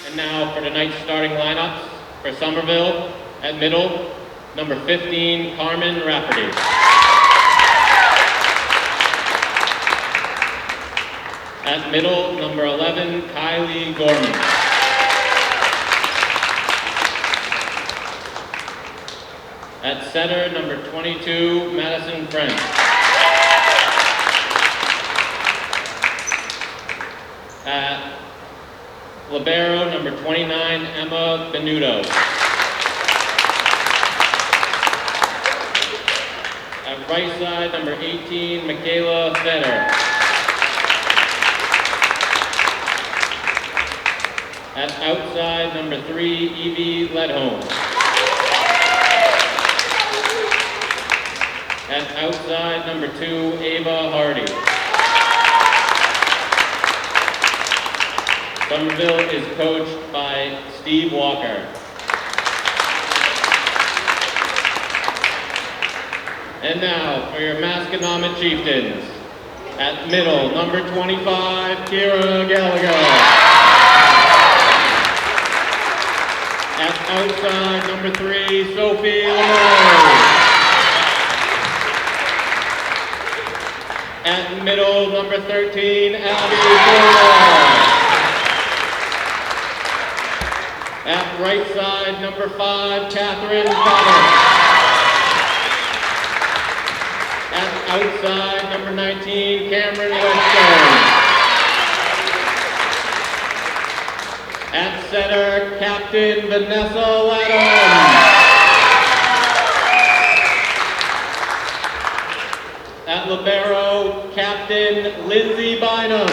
And now for tonight's starting lineups for Somerville at middle, number 15, Harmon Rafferty. At middle, number 11, Kylie Gorman. At center, number 22, Madison French. At libero, number 29, Emma Benuto. At right side, number 18, Michaela Fetter. At outside, number 3, Evie Ledholm. At outside, number 2, Ava Hardy. Somerville is coached by Steve Walker. And now for your Masconomet Chieftains. At middle, number 25, Kira Gallagher. At outside, number 3, Sophie Lamore. At middle, number 13, Abby Thorwald. At right side, number 5, Catherine Potter. At outside, number 19, Cameron Weststone. At center, Captain Vanessa Ladham. At libero, Captain Lindsay Bynum.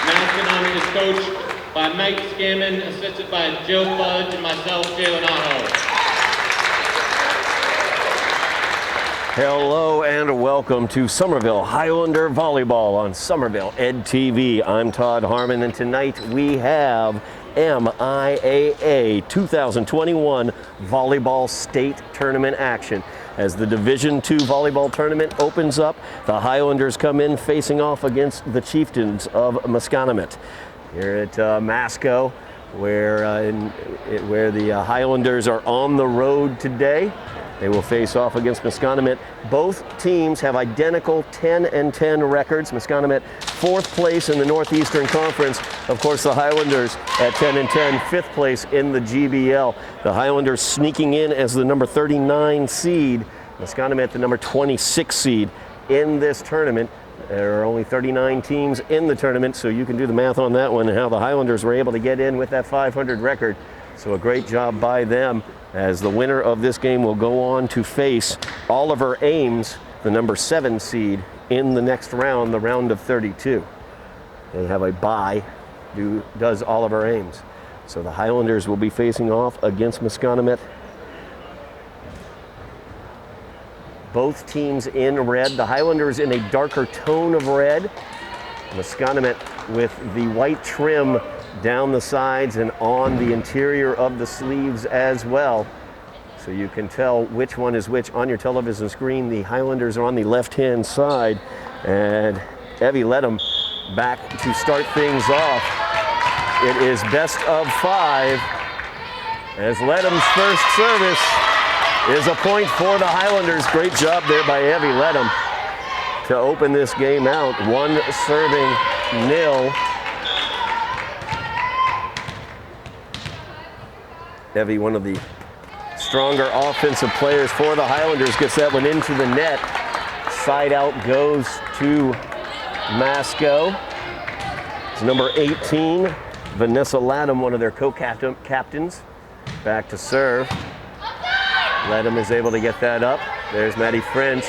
Masconomet is coached by Mike Scammon, assisted by Joe Fudge and myself, Jalen Aho. Hello and welcome to Somerville Highlander Volleyball on Somerville Ed TV. I'm Todd Harmon, and tonight we have MIAA 2021 Volleyball State Tournament action. As the Division II Volleyball Tournament opens up, the Highlanders come in facing off against the Chieftains of Masconomet. Here at Masco, where the Highlanders are on the road today. They will face off against Masconomet. Both teams have identical 10-10 records. Masconomet 4th place in the Northeastern Conference. Of course, the Highlanders at 10-10, 5th place in the GBL. The Highlanders sneaking in as the number 39 seed. Masconomet the number 26 seed in this tournament. There are only 39 teams in the tournament, so you can do the math on that one and how the Highlanders were able to get in with that 500 record. So a great job by them, as the winner of this game will go on to face Oliver Ames, the number 7 seed, in the next round, the round of 32. They have a bye, does Oliver Ames. So the Highlanders will be facing off against Masconomet. Both teams in red. The Highlanders in a darker tone of red. Masconomet with the white trim down the sides and on the interior of the sleeves as well. So you can tell which one is which on your television screen. The Highlanders are on the left-hand side, and Evie Ledham back to start things off. It is best of 5, as Ledham's first service is a point for the Highlanders. Great job there by Evie Ledham to open this game out. 1-0. Evie, one of the stronger offensive players for the Highlanders, gets that one into the net. Side out goes to Masco. It's number 18, Vanessa Ladham, one of their co-captains. Back to serve. Ledham is able to get that up. There's Maddie French.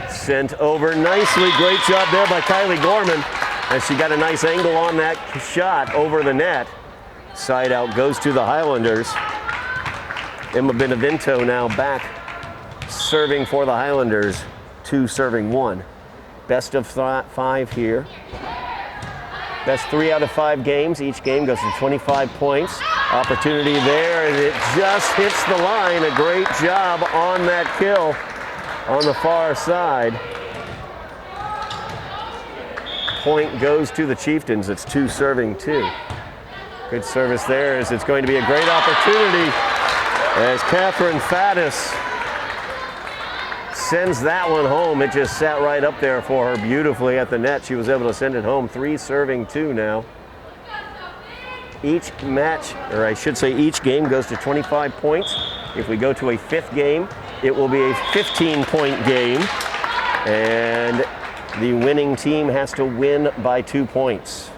Sent over nicely. Great job there by Kylie Gorman, as she got a nice angle on that shot over the net. Side out goes to the Highlanders. Emma Benevento now back serving for the Highlanders, 2 serving 1. Best of 5 here. Best 3 out of 5 games. Each game goes to 25 points. Opportunity there, and it just hits the line. A great job on that kill on the far side. point goes to the Chieftains. It's 2 serving 2. Good service there, as it's going to be a great opportunity as Catherine Faddis sends that one home. It just sat right up there for her beautifully at the net. She was able to send it home. 3 serving 2 now. Each match, or I should say each game, goes to 25 points. If we go to a 5th game, it will be a 15-point game. And the winning team has to win by 2 points.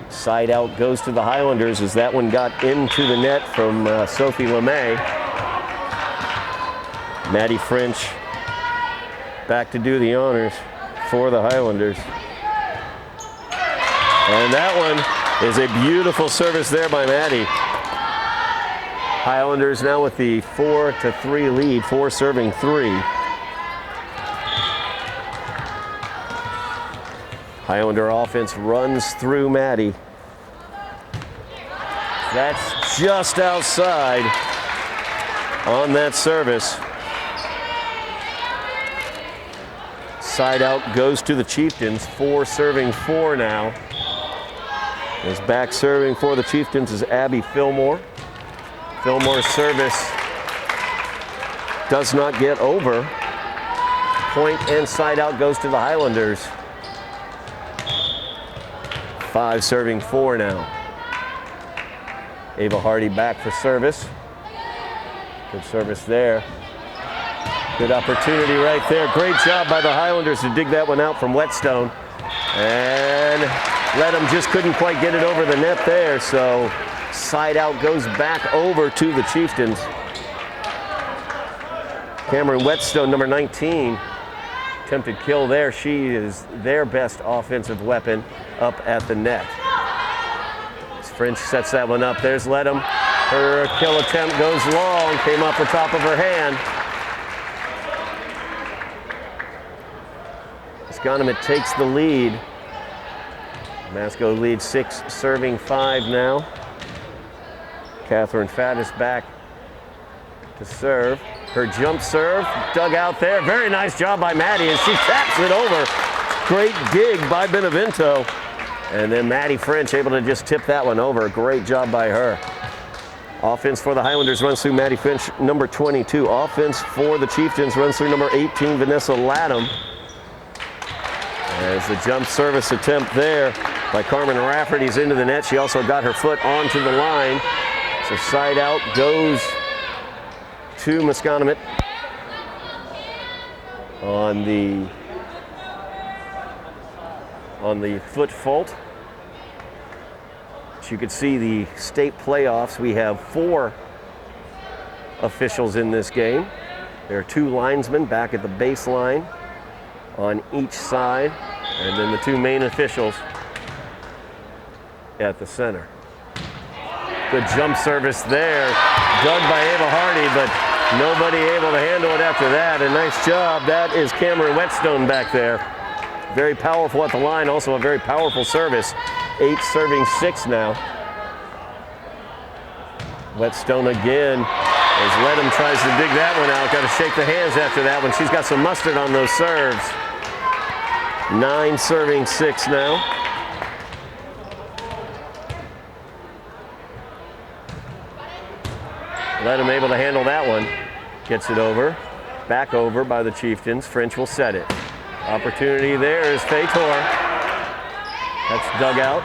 Side out goes to the Highlanders as that one got into the net from Sophie LeMay. Maddie French back to do the honors for the Highlanders. And that one is a beautiful service there by Maddie. Highlanders now with the 4-3 lead, 4 serving 3. Highlander offense runs through Maddie. That's just outside on that service. Side out goes to the Chieftains, 4 serving 4 now. As back serving for the Chieftains is Abby Fillmore. Fillmore's service does not get over. Point and side out goes to the Highlanders. 5 serving 4 now. Ava Hardy back for service. Good service there. Good opportunity right there. Great job by the Highlanders to dig that one out from Whetstone. And Ledham just couldn't quite get it over the net there, so side out goes back over to the Chieftains. Cameron Whetstone, number 19, attempted kill there. She is their best offensive weapon up at the net. As French sets that one up. There's Ledham. Her kill attempt goes long, came off the top of her hand. Masconomet takes the lead. Masco leads 6 serving 5 now. Catherine Faddis back to serve. Her jump serve dug out there. Very nice job by Maddie, and she taps it over. Great dig by Benevento. And then Maddie French able to just tip that one over. Great job by her. Offense for the Highlanders runs through Maddie French, number 22. Offense for the Chieftains runs through number 18, Vanessa Latham. As the jump service attempt there by Carmen Rafferty's into the net. She also got her foot onto the line. So side out goes to Masconomet on the foot fault. As you can see, the state playoffs, we have 4 officials in this game. There are 2 linesmen back at the baseline on each side, and then the 2 main officials at the center. Good jump service there, dug by Ava Hardy, but nobody able to handle it after that. A nice job. That is Cameron Whetstone back there. Very powerful at the line, also a very powerful service. 8 serving 6 now. Whetstone again, as Ledham tries to dig that one out. Got to shake the hands after that one. She's got some mustard on those serves. 9 serving 6 now. Ledham able to handle that one. Gets it over. Back over by the Chieftains. French will set it. Opportunity there is Fator. That's dug out.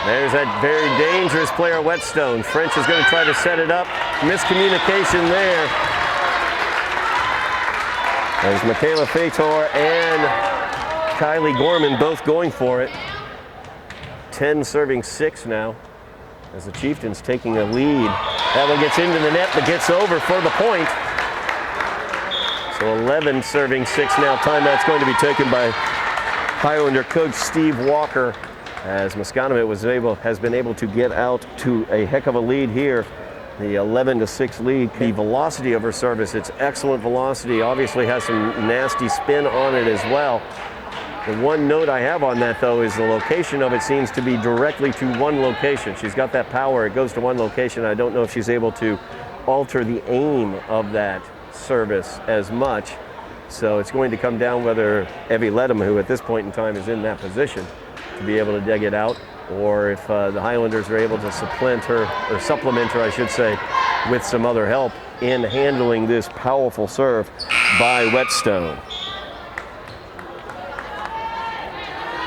There's that very dangerous player, Whetstone. French is going to try to set it up. Miscommunication there. There's Michaela Fator and Kylie Gorman both going for it. 10 serving 6 now as the Chieftains taking a lead. That one gets into the net but gets over for the point. So 11 serving 6 now. Timeout's going to be taken by Highlander coach Steve Walker, as Masconomet has been able to get out to a heck of a lead here. The 11-6 lead. The velocity of her service, it's excellent velocity. Obviously has some nasty spin on it as well. The one note I have on that, though, is the location of it seems to be directly to one location. She's got that power. It goes to one location. I don't know if she's able to alter the aim of that service as much. So it's going to come down whether Evie Ledham, who at this point in time is in that position, to be able to dig it out, or if the Highlanders are able to supplement her, I should say, with some other help in handling this powerful serve by Whetstone.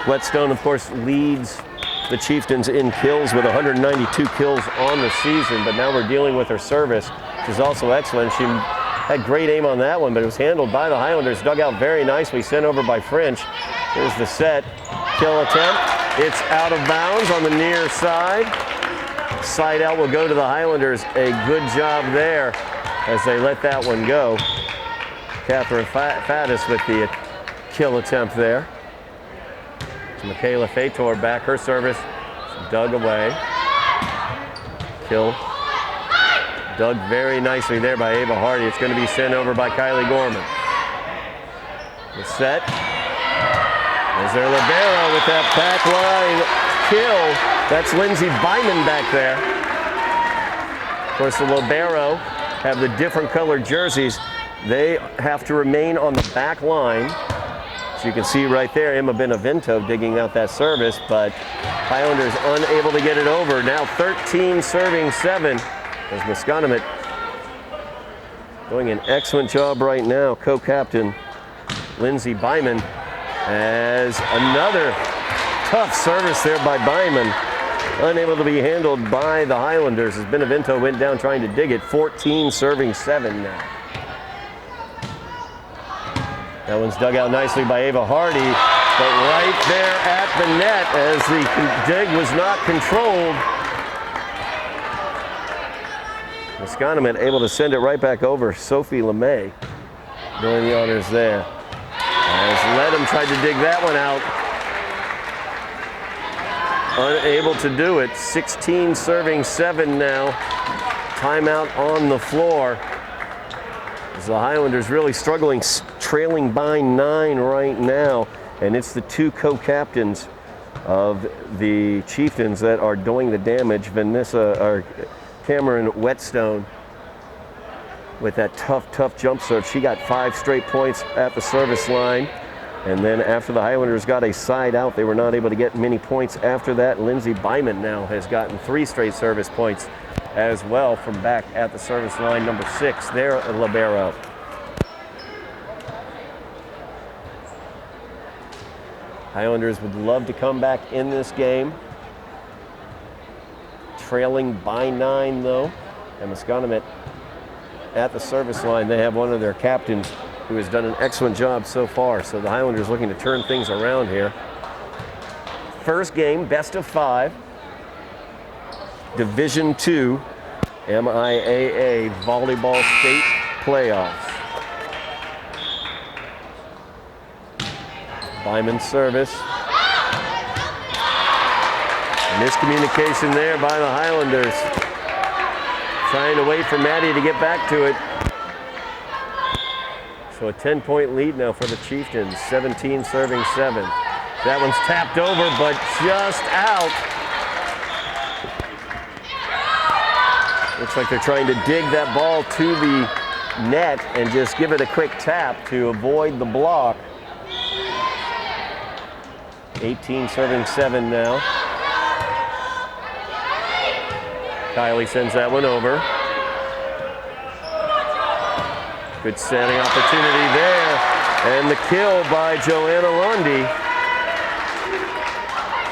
Whetstone, of course, leads the Chieftains in kills with 192 kills on the season, but now we're dealing with her service, which is also excellent. She had great aim on that one, but it was handled by the Highlanders, dug out very nicely, sent over by French. Here's the set, kill attempt. It's out of bounds on the near side. Side out will go to the Highlanders. A good job there as they let that one go. Catherine Faddis with the kill attempt there. Michaela Fator back, her service, dug away. Kill. Dug very nicely there by Ava Hardy. It's going to be sent over by Kylie Gorman. The set. There's their libero with that back line kill. That's Lindsay Byman back there. Of course, the libero have the different colored jerseys. They have to remain on the back line. So you can see right there, Emma Benevento digging out that service, but Highlanders unable to get it over. Now 13 serving 7 as Masconomet doing an excellent job right now. Co-captain Lindsay Byman has another tough service there by Byman. Unable to be handled by the Highlanders as Benevento went down trying to dig it. 14 serving 7 now. That one's dug out nicely by Ava Hardy, but right there at the net as the dig was not controlled. Masconomet able to send it right back over. Sophie LeMay doing the honors there. As Ledham tried to dig that one out. Unable to do it. 16 serving 7 now. Timeout on the floor. As the Highlanders really struggling, trailing by 9 right now. And it's the two co-captains of the Chieftains that are doing the damage. Cameron Whetstone with that tough jump serve. She got 5 straight points at the service line. And then after the Highlanders got a side out, they were not able to get many points after that. Lindsay Byman now has gotten 3 straight service points as well from back at the service line. Number 6, there at libero. Highlanders would love to come back in this game. Trailing by 9 though. And Masconomet at the service line, they have one of their captains who has done an excellent job so far. So the Highlanders looking to turn things around here. First game, best of 5. Division II MIAA Volleyball State Playoffs. Byman's service. Miscommunication there by the Highlanders. Trying to wait for Maddie to get back to it. So a 10-point lead now for the Chieftains, 17 serving 7. That one's tapped over, but just out. Looks like they're trying to dig that ball to the net and just give it a quick tap to avoid the block. 18 serving 7 now. Kylie sends that one over. Good setting opportunity there. And the kill by Joanna Lundy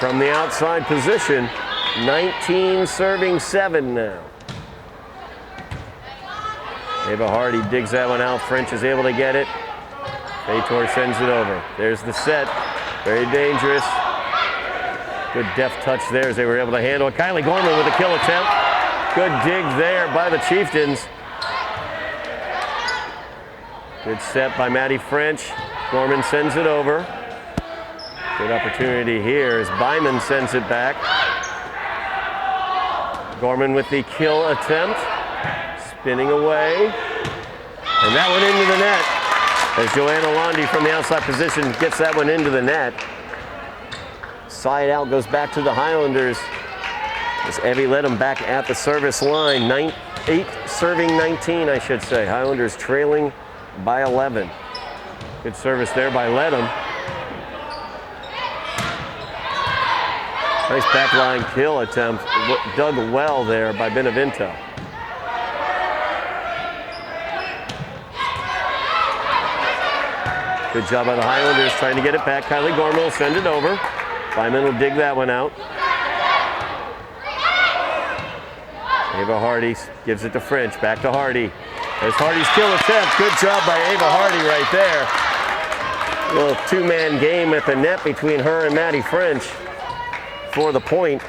from the outside position. 19 serving 7 now. Ava Hardy digs that one out. French is able to get it. Fator sends it over. There's the set. Very dangerous. Good deft touch there as they were able to handle it. Kylie Gorman with a kill attempt. Good dig there by the Chieftains. Good set by Maddie French. Gorman sends it over. Good opportunity here as Byman sends it back. Gorman with the kill attempt. Spinning away. And that one into the net. As Joanna Lundy from the outside position gets that one into the net. Side out goes back to the Highlanders. As Evie Ledham back at the service line. 8 serving 19, I should say. Highlanders trailing by 11. Good service there by Ledham. Nice backline kill attempt. Dug well there by Benevento. Good job by the Highlanders trying to get it back. Kylie Gorman will send it over. Lyman will dig that one out. Ava Hardy gives it to French. Back to Hardy. There's Hardy's kill attempt. Good job by Ava Hardy right there. A little two-man game at the net between her and Maddie French for the point.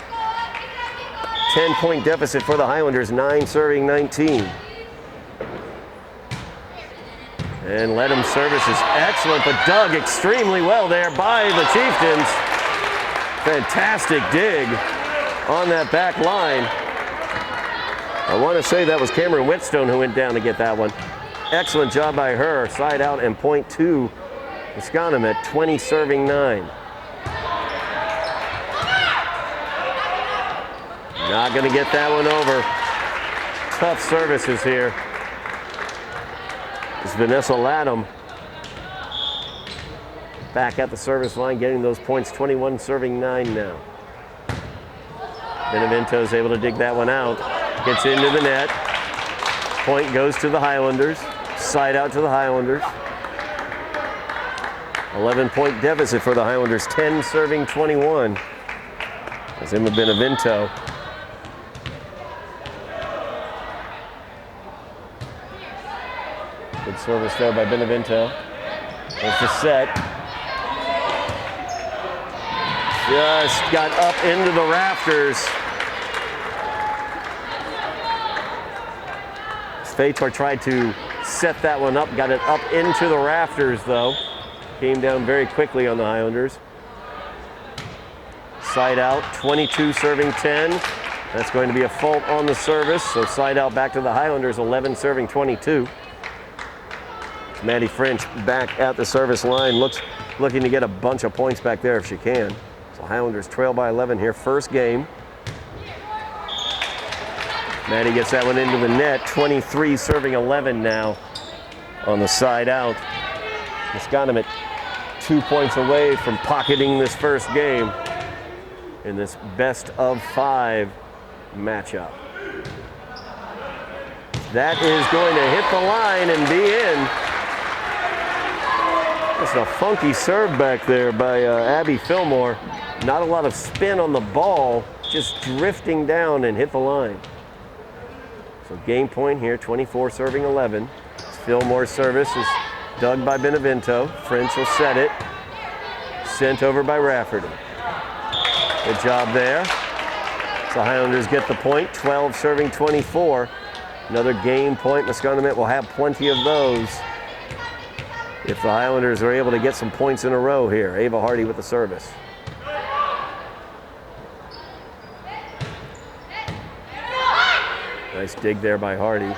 10-point deficit for the Highlanders, 9 serving 19. And Ledham's service is excellent, but dug extremely well there by the Chieftains. Fantastic dig on that back line. I want to say that was Cameron Whitstone who went down to get that one. Excellent job by her. Side out and point to Masconomet, 20 serving 9. Not going to get that one over. Tough services here. It's Vanessa Latham back at the service line, getting those points, 21 serving 9 now. Benevento is able to dig that one out. Gets into the net. Point goes to the Highlanders. Side out to the Highlanders. 11-point deficit for the Highlanders, 10 serving 21. As in with Benevento. Good service there by Benevento. There's the set. Just got up into the rafters. Fator tried to set that one up, got it up into the rafters though. Came down very quickly on the Highlanders. Side out, 22 serving 10. That's going to be a fault on the service, so side out back to the Highlanders, 11 serving 22. Maddie French back at the service line, looking to get a bunch of points back there if she can. So Highlanders trail by 11 here, first game. Maddie gets that one into the net, 23 serving 11 now on the side out. Masconomet 2 points away from pocketing this first game in this best of 5 matchup. That is going to hit the line and be in. That's a funky serve back there by Abby Fillmore. Not a lot of spin on the ball, just drifting down and hit the line. So game point here, 24 serving 11. Fillmore's service is dug by Benevento. French will set it. Sent over by Rafferty. Good job there. So Highlanders get the point, 12 serving 24. Another game point. Masconomet will have plenty of those if the Highlanders are able to get some points in a row here. Ava Hardy with the service. Nice dig there by Hardy.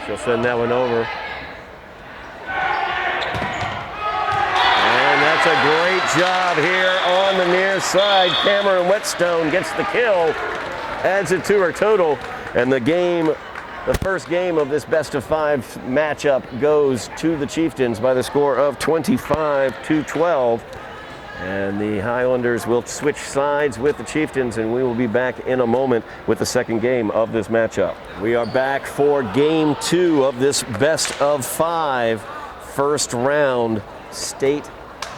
She'll send that one over. And that's a great job here on the near side. Cameron Whetstone gets the kill, adds it to her total, and the first game of this best of 5 matchup goes to the Chieftains by the score of 25-12. And the Highlanders will switch sides with the Chieftains, and we will be back in a moment with the second game of this matchup. We are back for game 2 of this best of 5 first round state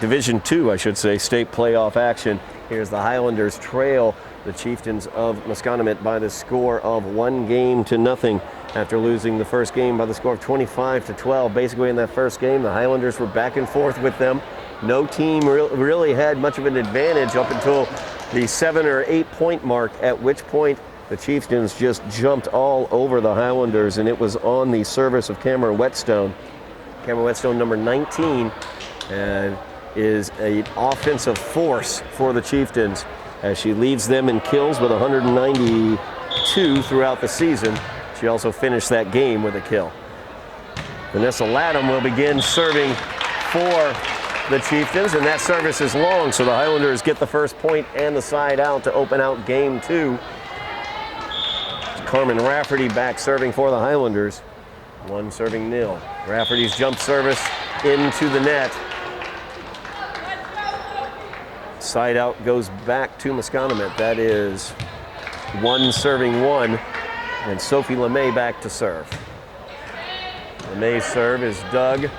Division 2, I should say, state playoff action. Here's the Highlanders trail the Chieftains of Masconomet by the score of 1-0 after losing the first game by the score of 25-12. Basically in that first game, the Highlanders were back and forth with them. No team really had much of an advantage up until the 7 or 8 point mark, at which point the Chieftains just jumped all over the Highlanders, and it was on the service of Cameron Whetstone. Cameron Whetstone, number 19, and is an offensive force for the Chieftains as she leads them in kills with 192 throughout the season. She also finished that game with a kill. Vanessa Latham will begin serving for the Chieftains, and that service is long, so the Highlanders get the first point and the side out to open out game 2. Carmen Rafferty back serving for the Highlanders. 1 serving 0. Rafferty's jump service into the net. Side out goes back to Masconomet. That is 1 serving 1, and Sophie LeMay back to serve. LeMay's serve is dug.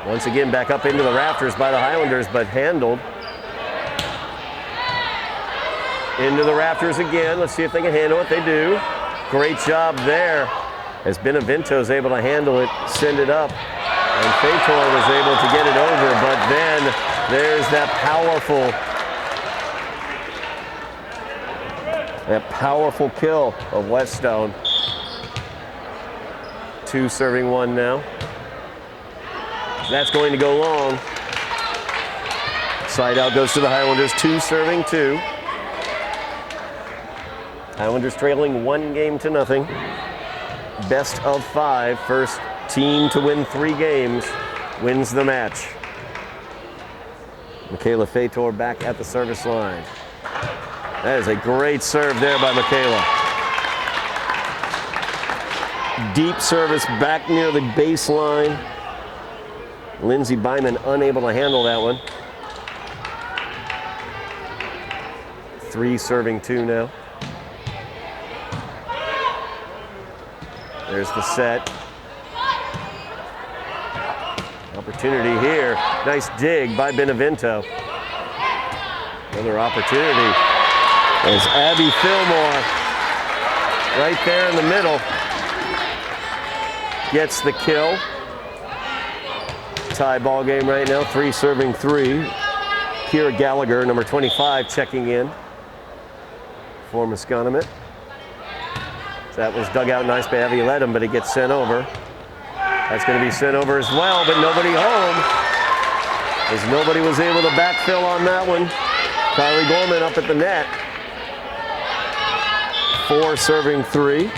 Once again, back up into the rafters by the Highlanders, but handled. Into the rafters again. Let's see if they can handle it. They do. Great job there as Benevento is able to handle it, send it up. And Fator was able to get it over, but then there's that powerful kill of Whetstone. 2 serving 1 now. That's going to go long. Side out goes to the Highlanders, 2 serving 2. Highlanders trailing 1-0. Best of 5. First team to win 3 games wins the match. Michaela Fator back at the service line. That is a great serve there by Michaela. Deep service back near the baseline. Lindsay Byman unable to handle that one. 3 serving 2 now. There's the set. Opportunity here. Nice dig by Benevento. Another opportunity. There's Abby Fillmore right there in the middle. Gets the kill. Tie ball game right now, 3 serving 3. Kira Gallagher, number 25, checking in for Masconomet. That was dug out nice by Abby Ledham, but it gets sent over. That's going to be sent over as well, but nobody home. As nobody was able to backfill on that one. Kylie Gorman up at the net. 4 serving 3.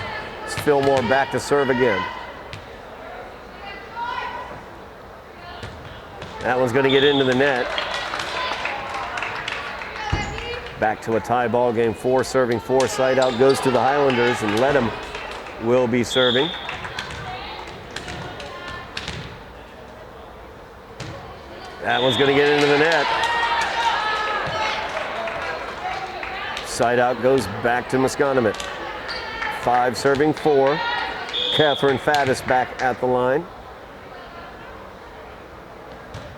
It's Fillmore back to serve again. That one's going to get into the net. Back to a tie ball game, 4 serving 4. Side out goes to the Highlanders, and Ledham will be serving. That one's going to get into the net. Side out goes back to Masconomet. 5 serving 4. Catherine Faddis back at the line.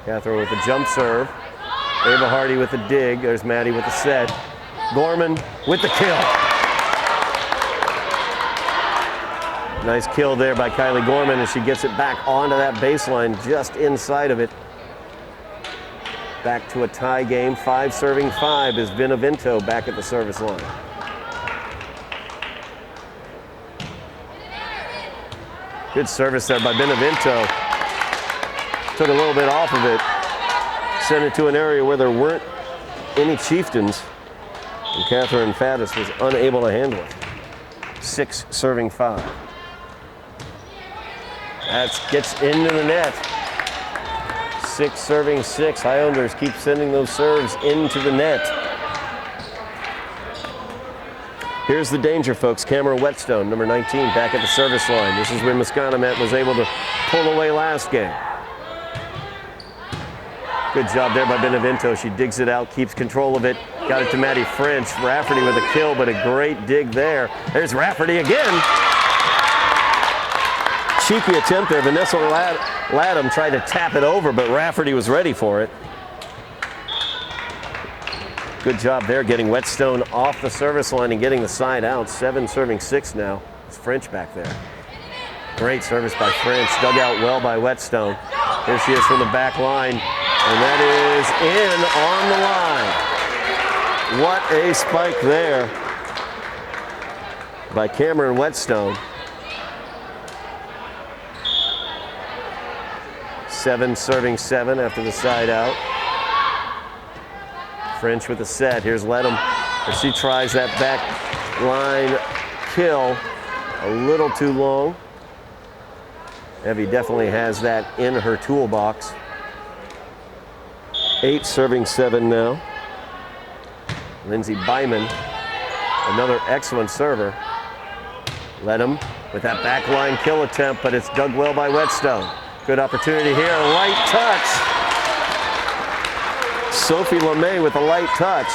Catherine with the jump serve. Ava Hardy with the dig. There's Maddie with the set. Gorman with the kill. Nice kill there by Kylie Gorman as she gets it back onto that baseline just inside of it. Back to a tie game. 5 serving 5 is Benevento back at the service line. Good service there by Benevento. Took a little bit off of it. Sent it to an area where there weren't any Chieftains. And Catherine Faddis was unable to handle it. 6 serving 5. That gets into the net. 6 serving 6. Highlanders keep sending those serves into the net. Here's the danger, folks. Cameron Whetstone, number 19, back at the service line. This is where Masconomet was able to pull away last game. Good job there by Benevento. She digs it out, keeps control of it. Got it to Maddie French. Rafferty with a kill, but a great dig there. There's Rafferty again. Cheeky attempt there. Vanessa Ladham tried to tap it over, but Rafferty was ready for it. Good job there getting Whetstone off the service line and getting the side out. 7 serving 6 now. It's French back there. Great service by French. Dug out well by Whetstone. Here she is from the back line. And that is in on the line. What a spike there by Cameron Whetstone. 7 serving 7 after the side out. French with the set. Here's Ledham as she tries that back line kill a little too long. Evie definitely has that in her toolbox. 8 serving 7 now. Lindsay Byman, another excellent server. Ledham with that back line kill attempt, but it's dug well by Whetstone. Good opportunity here, a light touch. Sophie LeMay with a light touch,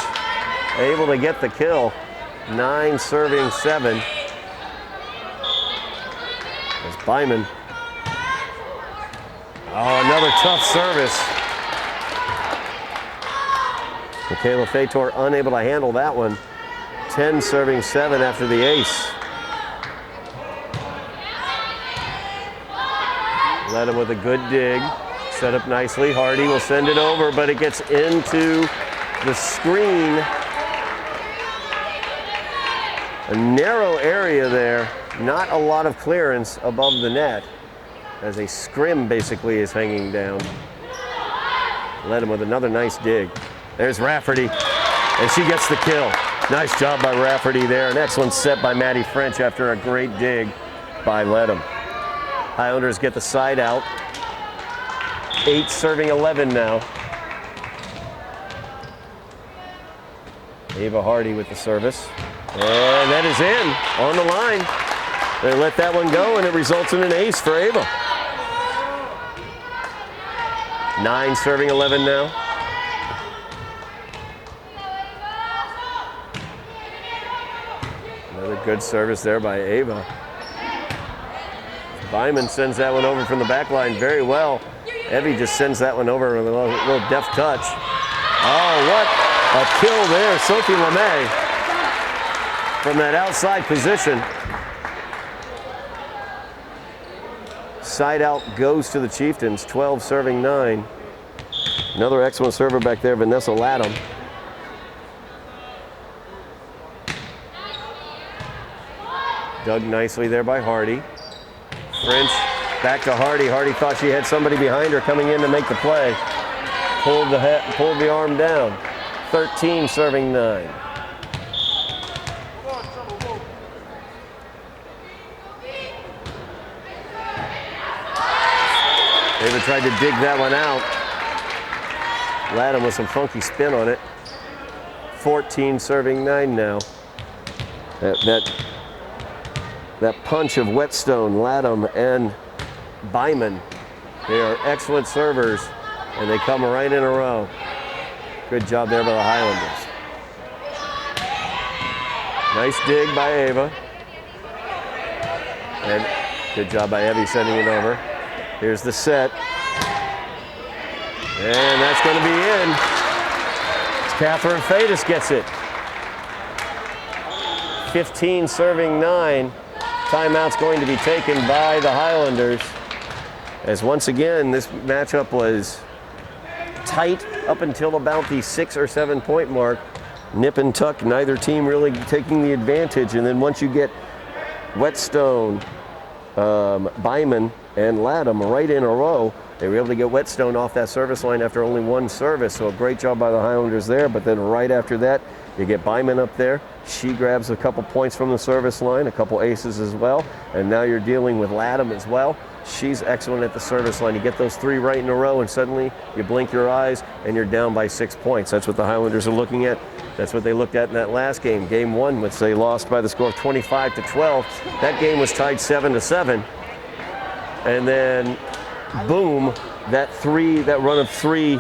able to get the kill. 9 serving 7. As Byman. Oh, another tough service. Michaela Fator unable to handle that one. 10 serving 7 after the ace. Led him with a good dig. Set up nicely. Hardy will send it over, but it gets into the screen. A narrow area there. Not a lot of clearance above the net as a scrim basically is hanging down. Led him with another nice dig. There's Rafferty, and she gets the kill. Nice job by Rafferty there. An excellent set by Maddie French after a great dig by Ledham. Highlanders get the side out. 8 serving 11 now. Ava Hardy with the service. And that is in, on the line. They let that one go, and it results in an ace for Ava. 9 serving 11 now. Another good service there by Ava. Byman sends that one over from the back line very well. Evie just sends that one over with a little deft touch. Oh, what a kill there. Sophie LeMay from that outside position. Side out goes to the Chieftains, 12 serving 9. Another excellent server back there, Vanessa Latham. Dug nicely there by Hardy. French back to Hardy. Hardy thought she had somebody behind her coming in to make the play. Pulled the arm down. 13 serving 9. Ava tried to dig that one out. Latham with some funky spin on it. 14 serving 9 now. That punch of Whetstone, Latham, and Byman. They are excellent servers, and they come right in a row. Good job there by the Highlanders. Nice dig by Ava. And good job by Evie sending it over. Here's the set. And that's going to be in. Catherine Fadis gets it. 15 serving 9. Timeout's going to be taken by the Highlanders. As once again, this matchup was tight up until about the 6 or 7 point mark. Nip and tuck, neither team really taking the advantage. And then once you get Whetstone, Byman, and Latham right in a row, they were able to get Whetstone off that service line after only 1 service. So a great job by the Highlanders there. But then right after that, you get Byman up there. She grabs a couple points from the service line, a couple aces as well. And now you're dealing with Latham as well. She's excellent at the service line. You get those 3 right in a row, and suddenly you blink your eyes and you're down by 6 points. That's what the Highlanders are looking at. That's what they looked at in that last game. Game 1, which they lost by the score of 25-12. That game was tied 7-7. And then, boom, that run of 3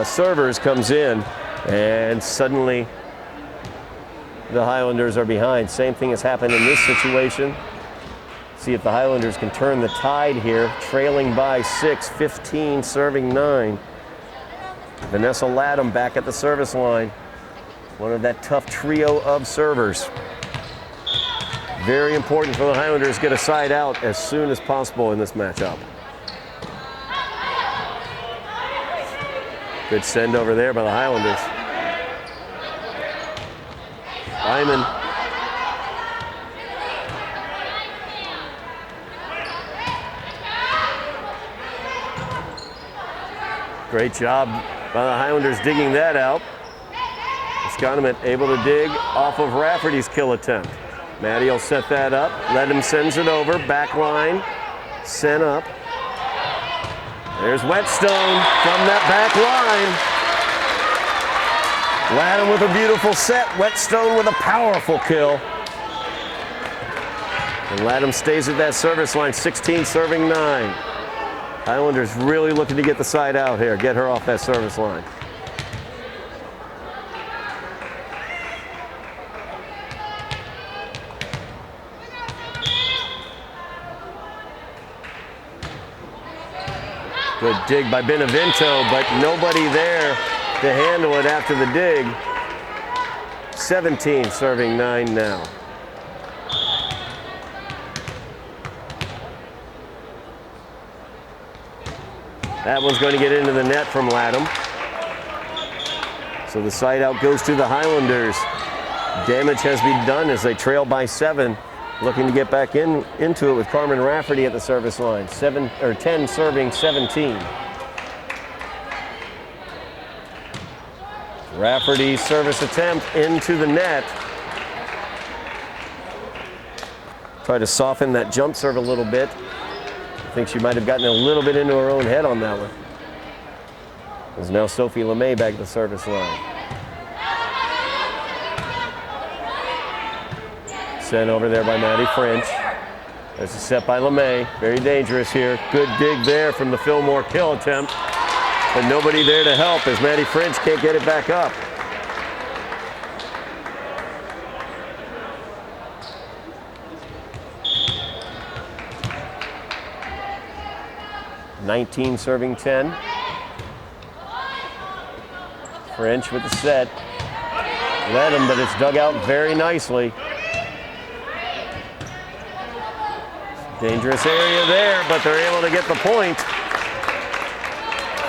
servers comes in, and suddenly the Highlanders are behind. Same thing has happened in this situation. See if the Highlanders can turn the tide here, trailing by 6, 15 serving 9. Vanessa Latham back at the service line. One of that tough trio of servers. Very important for the Highlanders to get a side out as soon as possible in this matchup. Good send over there by the Highlanders. Byman. Great job by the Highlanders digging that out. Masconomet able to dig off of Rafferty's kill attempt. Maddie will set that up. Ledham sends it over. Back line. Sent up. There's Whetstone from that back line. Latham with a beautiful set. Whetstone with a powerful kill. And Latham stays at that service line, 16 serving 9. Highlanders really looking to get the side out here, get her off that service line. Good dig by Benevento, but nobody there to handle it after the dig. 17 serving 9 now. That one's going to get into the net from Latham. So the side out goes to the Highlanders. Damage has been done as they trail by 7. Looking to get back into it with Carmen Rafferty at the service line. 10 serving 17. Rafferty's service attempt into the net. Try to soften that jump serve a little bit. I think she might have gotten a little bit into her own head on that one. There's now Sophie LeMay back at the service line. Sent over there by Maddie French. There's a set by LeMay. Very dangerous here. Good dig there from the Fillmore kill attempt. But nobody there to help as Maddie French can't get it back up. (19 serving 10). French with the set. Led him, but it's dug out very nicely. Dangerous area there, but they're able to get the point.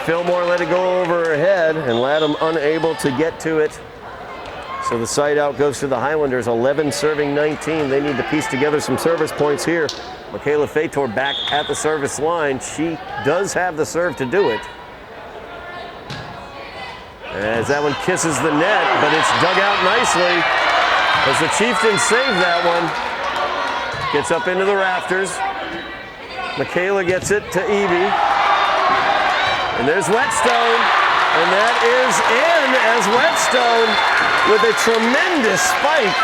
Fillmore let it go over her head, and Latham unable to get to it. So the side out goes to the Highlanders, 11 serving 19. They need to piece together some service points here. Michaela Fator back at the service line. She does have the serve to do it. As that one kisses the net, but it's dug out nicely as the Chieftains save that one. Gets up into the rafters. Michaela gets it to Evie. And there's Whetstone. And that is in as Whetstone with a tremendous spike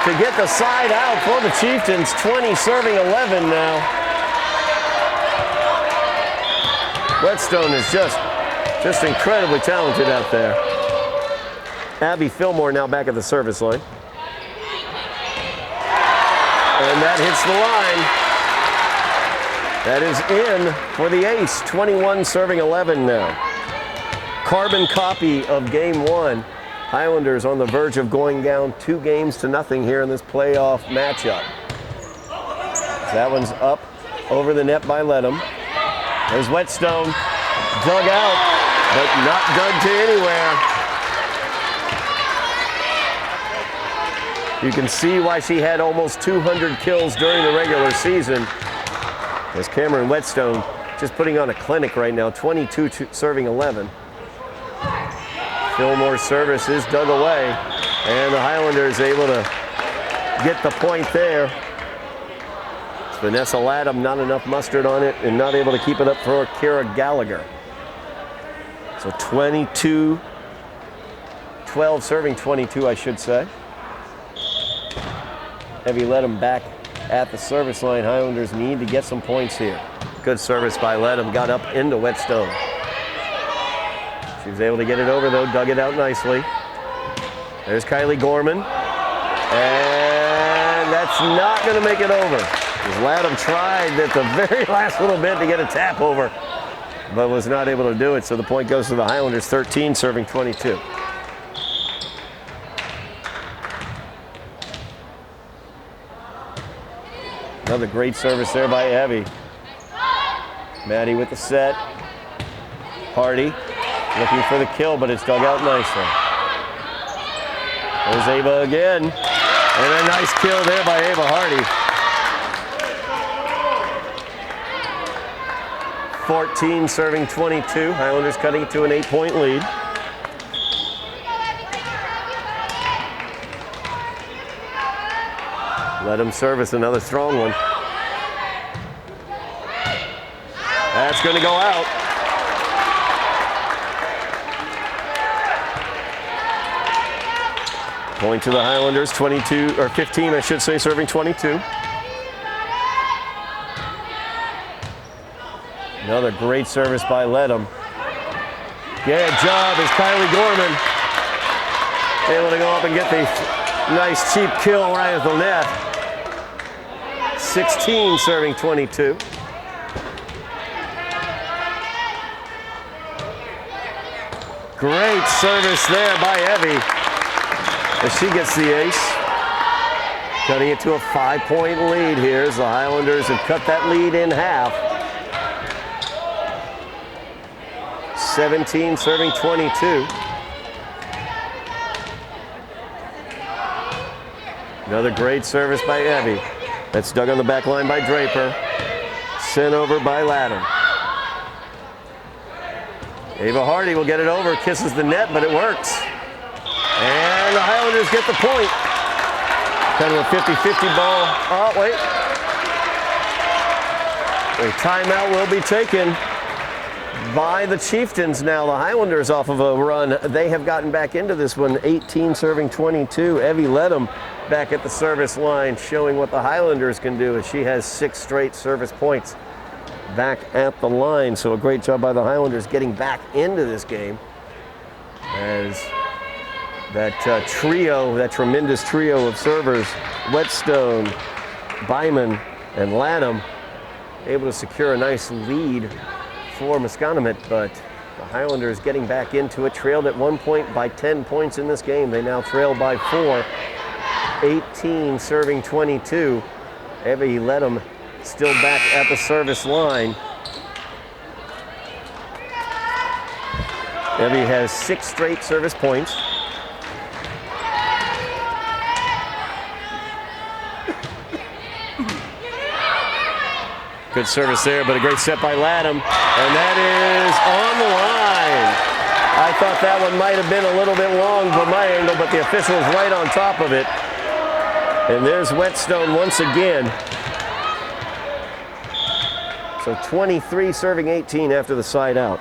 to get the side out for the Chieftains. 20 serving 11 now. Whetstone is just incredibly talented out there. Abby Fillmore now back at the service line. And that hits the line. That is in for the ace. 21 serving 11 now. Carbon copy of game 1. Highlanders on the verge of going down 2-0 here in this playoff matchup. That one's up over the net by Ledham. There's Whetstone. Dug out, but not dug to anywhere. You can see why she had almost 200 kills during the regular season. As Cameron Whetstone just putting on a clinic right now, 22 serving 11. Fillmore's service is dug away, and the Highlanders able to get the point there. It's Vanessa Latham, not enough mustard on it, and not able to keep it up for Kira Gallagher. So 22, 12 serving 22, I should say. Evie Ledham back at the service line. Highlanders need to get some points here. Good service by Ledham, got up into Whetstone. She was able to get it over though, dug it out nicely. There's Kylie Gorman. And that's not gonna make it over. Because Ledham tried at the very last little bit to get a tap over, but was not able to do it. So the point goes to the Highlanders, 13 serving 22. Another great service there by Evie. Maddie with the set. Hardy looking for the kill, but it's dug out nicely. There's Ava again. And a nice kill there by Ava Hardy. 14 serving 22. Highlanders cutting it to an 8-point lead. Let him service another strong one. That's going to go out. Point to the Highlanders, 22, or 15, I should say, serving 22. Another great service by Ledham. Good job is Kylie Gorman. Able to go up and get the nice cheap kill right at the net. 16 serving 22. Great service there by Evie as she gets the ace. Cutting it to a 5-point lead here as the Highlanders have cut that lead in half. 17 serving 22. Another great service by Evie. That's dug on the back line by Draper. Sent over by Latham. Ava Hardy will get it over, kisses the net, but it works. And the Highlanders get the point. Kind of a 50-50 ball. Oh, wait. A timeout will be taken by the Chieftains now. The Highlanders off of a run. They have gotten back into this one. 18 serving 22. Evie Ledham back at the service line, showing what the Highlanders can do as she has 6 straight service points back at the line. So a great job by the Highlanders getting back into this game as that trio, that tremendous trio of servers, Whetstone, Byman, and Latham, able to secure a nice lead for Masconomet, but the Highlanders getting back into it, trailed at one point by 10 points in this game. They now trail by 4, 18 serving 22. Evie Ledham still back at the service line. Evie has 6 straight service points. Good service there, but a great set by Latham. And that is on the line. I thought that one might have been a little bit long from my angle, but the official is right on top of it. And there's Whetstone once again. So 23 serving 18 after the side out.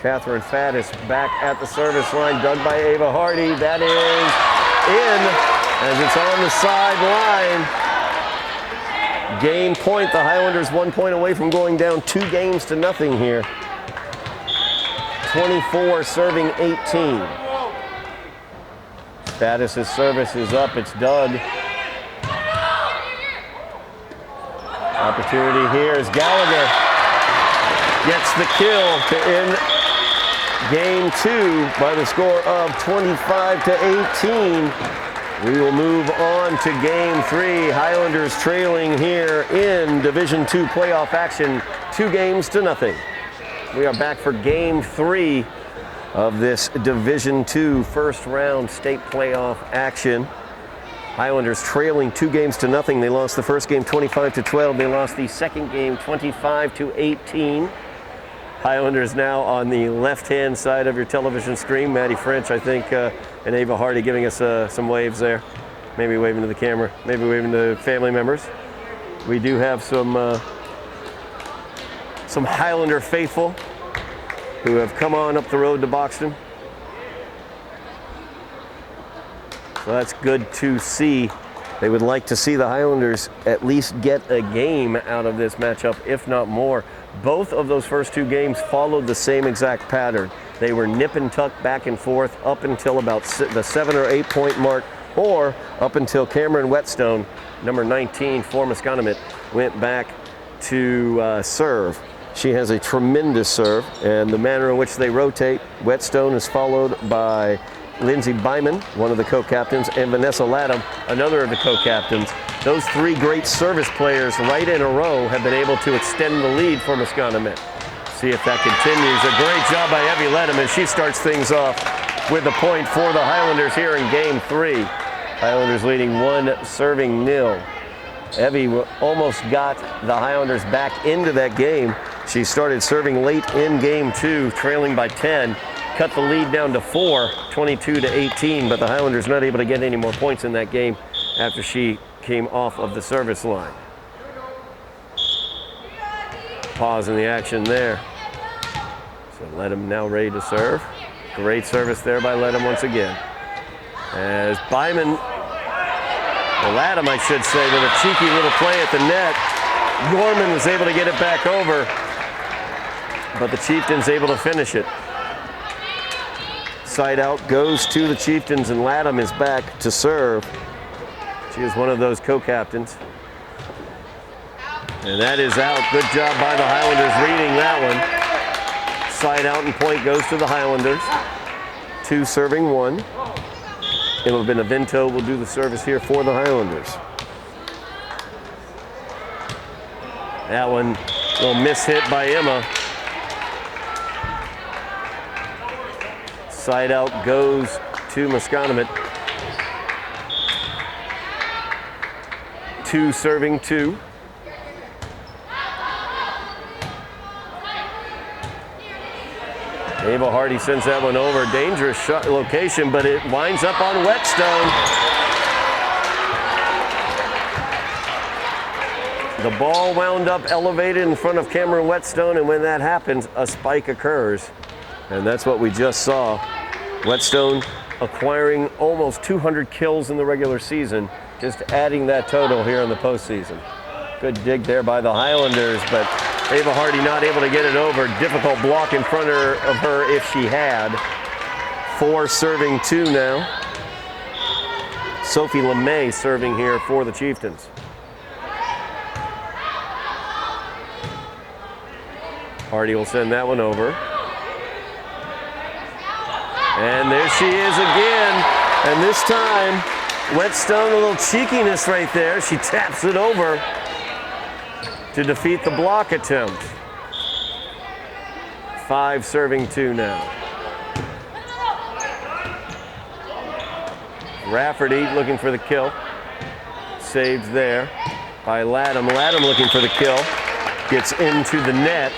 Catherine Faddis back at the service line, dug by Ava Hardy. That is in as it's on the sideline. Game point, the Highlanders 1 point away from going down 2-0 here. 24 serving 18. Faddis' service is up, it's dug. Opportunity here as Gallagher gets the kill to end game 2 by the score of 25-18. We will move on to game 3. Highlanders trailing here in Division II playoff action, 2-0. We are back for game 3 of this Division II first round state playoff action. Highlanders trailing 2-0. They lost the first game 25-12. They lost the second game 25-18. Highlanders now on the left-hand side of your television screen. Maddie French, I think, and Ava Hardy giving us some waves there. Maybe waving to the camera, maybe waving to family members. We do have some Highlander faithful who have come on up the road to Boxton. So that's good to see. They would like to see the Highlanders at least get a game out of this matchup, if not more. Both of those first 2 games followed the same exact pattern. They were nip and tuck back and forth up until about the 7 or 8 point mark, or up until Cameron Whetstone, number 19 for Masconomet, went back to serve. She has a tremendous serve, and the manner in which they rotate, Whetstone is followed by Lindsay Byman, one of the co-captains, and Vanessa Latham, another of the co-captains. Those 3 great service players right in a row have been able to extend the lead for Masconomet. See if that continues. A great job by Evie Ledham as she starts things off with the point for the Highlanders here in game 3. Highlanders leading 1-0. Evie almost got the Highlanders back into that game. She started serving late in game 2, trailing by 10. Cut the lead down to 4, 22-18, but the Highlanders not able to get any more points in that game after she came off of the service line. Pause in the action there. So Ledham now ready to serve. Great service there by Ledham once again. As Byman, or Latham I should say, with a cheeky little play at the net. Gorman was able to get it back over. but the Chieftains able to finish it. Side out goes to the Chieftains, and Latham is back to serve. She is one of those co-captains. And that is out. Good job by the Highlanders reading that one. Side out and point goes to the Highlanders. 2 serving 1. It'll have been Avinto will do the service here for the Highlanders. That one, little miss hit by Emma. Side out goes to Masconomet. 2 serving 2. Ava Hardy sends that one over. Dangerous shot location, but it winds up on Whetstone. The ball wound up elevated in front of Cameron Whetstone, and when that happens, a spike occurs. And that's what we just saw. Whetstone acquiring almost 200 kills in the regular season, just adding that total here in the postseason. Good dig there by the Highlanders, but Ava Hardy not able to get it over. Difficult block in front of her if she had. 4 serving 2 now. Sophie LeMay serving here for the Chieftains. Hardy will send that one over. And there she is again. And this time, Whetstone, a little cheekiness right there. She taps it over to defeat the block attempt. 5 serving 2 now. Rafferty looking for the kill. Saved there by Latham. Latham looking for the kill. Gets into the net.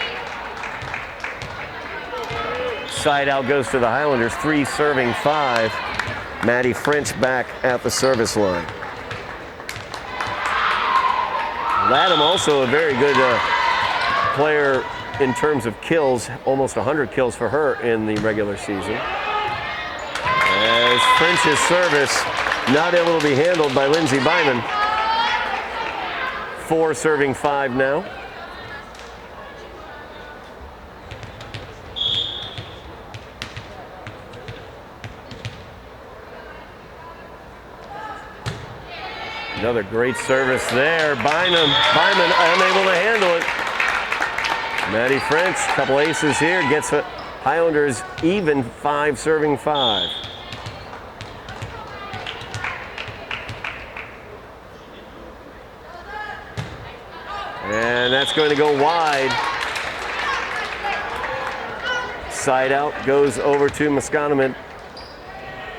Side out goes to the Highlanders. 3 serving 5. Maddie French back at the service line. Latham also a very good player in terms of kills, almost 100 kills for her in the regular season. As French's service not able to be handled by Lindsay Byman. 4 serving 5 now. Another great service there. Byman unable to handle it. Maddie French, couple aces here, gets Highlanders even 5 serving 5. And that's going to go wide. Side out goes over to Masconomet.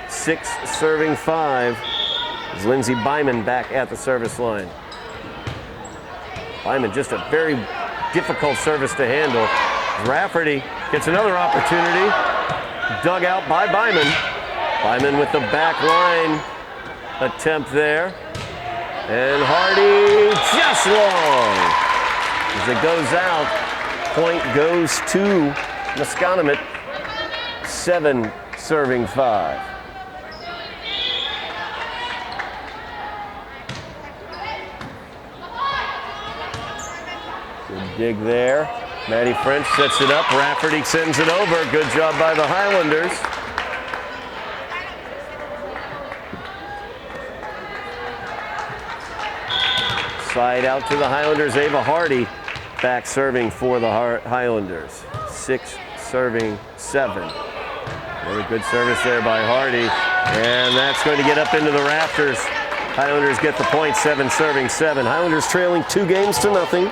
6 serving 5. Is Lindsay Byman back at the service line. Byman just a very difficult service to handle. Rafferty gets another opportunity. Dug out by Byman. Byman with the back line attempt there. And Hardy just long. As it goes out, point goes to Masconomet. 7 serving 5. Dig there. Maddie French sets it up. Rafferty sends it over. Good job by the Highlanders. Side out to the Highlanders. Ava Hardy back serving for the Highlanders. 6 serving 7. Another good service there by Hardy. And that's going to get up into the rafters. Highlanders get the point. 7 serving 7. Highlanders trailing 2 games to nothing.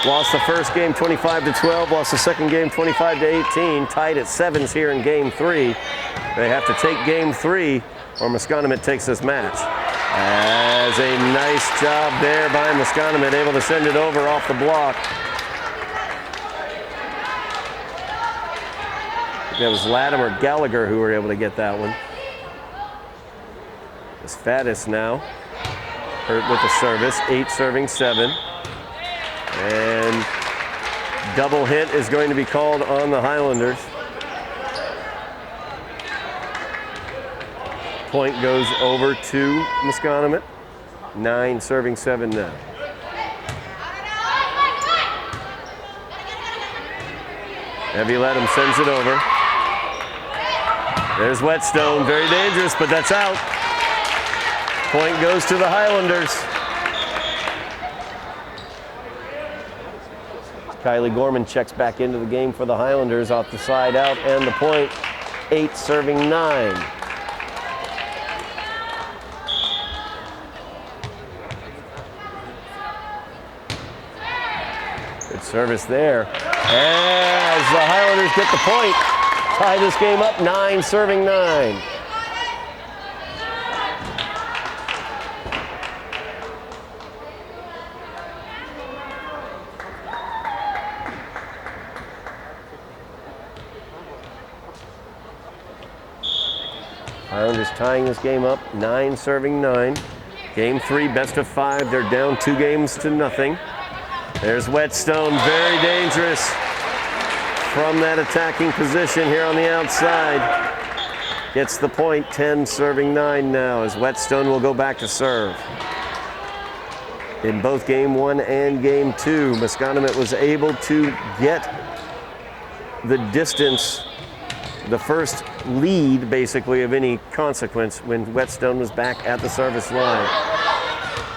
Lost the first game 25-12, lost the second game 25-18, tied at 7s here in game 3. They have to take game 3 or Masconomet takes this match. As a nice job there by Masconomet, able to send it over off the block. That was Latham or Gallagher who were able to get that one. It's Faddis now, hurt with the service, 8 serving 7. And double hit is going to be called on the Highlanders. Point goes over to Masconomet. 9 serving 7 now. Evie Ledham sends it over. There's Whetstone, very dangerous, but that's out. Point goes to the Highlanders. Kylie Gorman checks back into the game for the Highlanders off the side out, and the point, 8 serving 9. Good service there. As the Highlanders get the point, tie this game up, 9 serving 9. Highlanders tying this game up, 9 serving 9. Game 3, best of 5. They're down 2 games to nothing. There's Whetstone, very dangerous from that attacking position here on the outside. Gets the point, 10 serving 9 now, as Whetstone will go back to serve. In both game 1 and game 2, Masconomet was able to get the distance, the first lead, basically, of any consequence when Whetstone was back at the service line.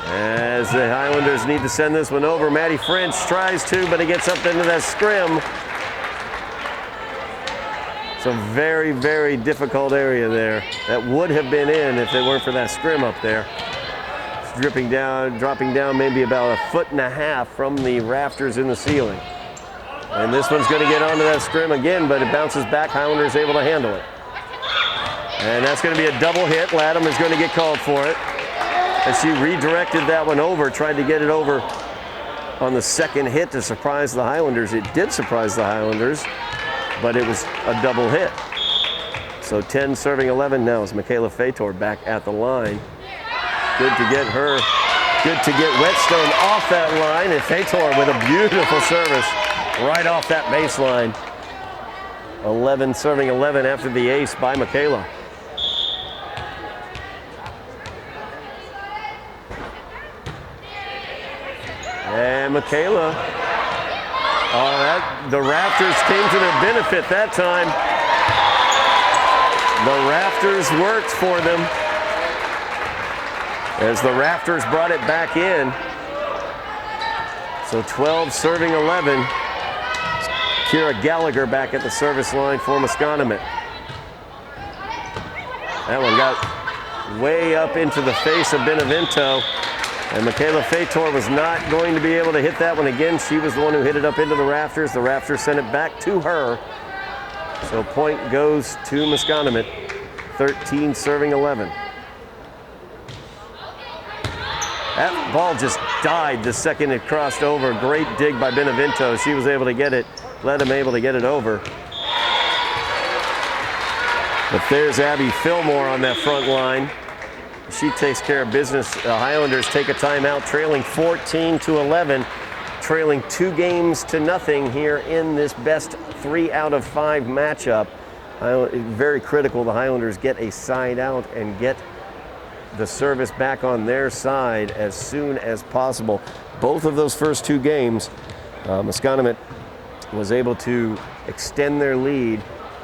As the Highlanders need to send this one over, Maddie French tries to, but he gets up into that scrim. It's a very, very difficult area there. That would have been in if it weren't for that scrim up there. It's dropping down maybe about 1.5 feet from the rafters in the ceiling. And this one's going to get onto that scrim again, but it bounces back. Highlanders able to handle it. And that's going to be a double hit. Ladham is going to get called for it. As she redirected that one over, tried to get it over on the second hit to surprise the Highlanders. It did surprise the Highlanders, but it was a double hit. So 10 serving 11 now is Michaela Fator back at the line. Good to get her, good to get Whetstone off that line, and Fator with a beautiful service right off that baseline. 11 serving 11 after the ace by Michaela. And Michaela, the rafters came to their benefit that time. The rafters worked for them as the rafters brought it back in. So 12 serving 11. Kira Gallagher back at the service line for Masconomet. That one got way up into the face of Benevento. And Michaela Fator was not going to be able to hit that one again. She was the one who hit it up into the rafters. The rafters sent it back to her. So point goes to Masconomet, 13 serving 11. That ball just died the second it crossed over. Great dig by Benevento. She was able to get it, Ledham able to get it over. But there's Abby Fillmore on that front line. She takes care of business. The Highlanders take a timeout, trailing 14-11, trailing 2 games to nothing here in this best 3 out of 5 matchup. Very critical the Highlanders get a side out and get the service back on their side as soon as possible. Both of those first 2 games, Masconomet was able to extend their lead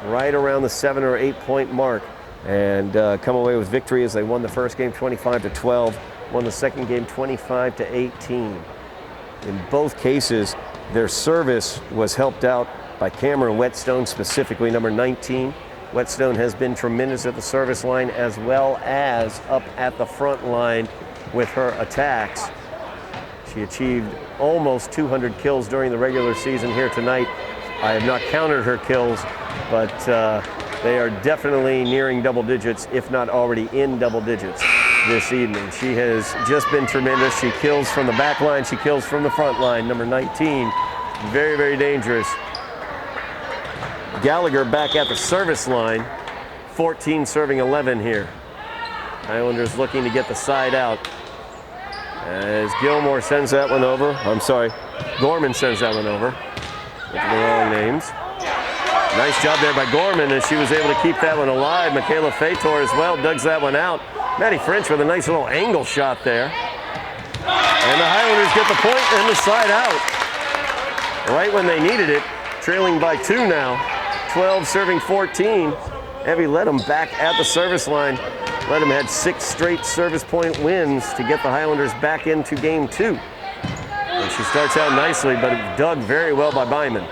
right around the 7 or 8 point mark and come away with victory as they won the first game 25-12, won the second game 25-18. In both cases, their service was helped out by Cameron Whetstone, specifically number 19. Whetstone has been tremendous at the service line as well as up at the front line with her attacks. She achieved almost 200 kills during the regular season here tonight. I have not counted her kills, but they are definitely nearing double digits, if not already in double digits this evening. She has just been tremendous. She kills from the back line, she kills from the front line. Number 19, very, very dangerous. Gallagher back at the service line, 14 serving 11 here. Highlanders looking to get the side out. As Gilmore sends that one over. Gorman sends that one over. With the wrong names. Nice job there by Gorman as she was able to keep that one alive. Michaela Fator as well digs that one out. Maddie French with a nice little angle shot there. And the Highlanders get the point and the side out. Right when they needed it. trailing by 2 now. 12 serving 14. Evie Ledham back at the service line. Ledham had 6 straight service point wins to get the Highlanders back into game 2. And she starts out nicely, but dug very well by Byman.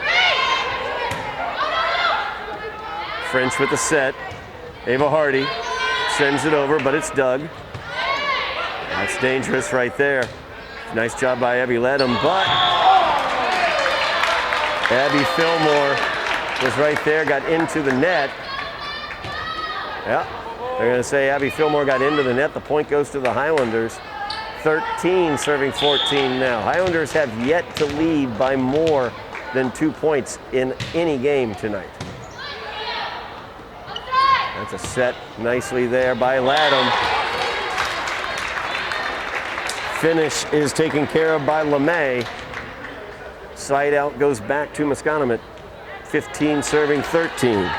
French with the set. Ava Hardy sends it over, but it's dug. That's dangerous right there. Nice job by Abby Ledham, but Abby Fillmore was right there, got into the net. Yeah, they're going to say Abby Fillmore got into the net. The point goes to the Highlanders. 13 serving 14 now. Highlanders have yet to lead by more than 2 points in any game tonight. That's a set nicely there by Ledham. Finish is taken care of by LeMay. Side out goes back to Masconomet. 15 serving 13.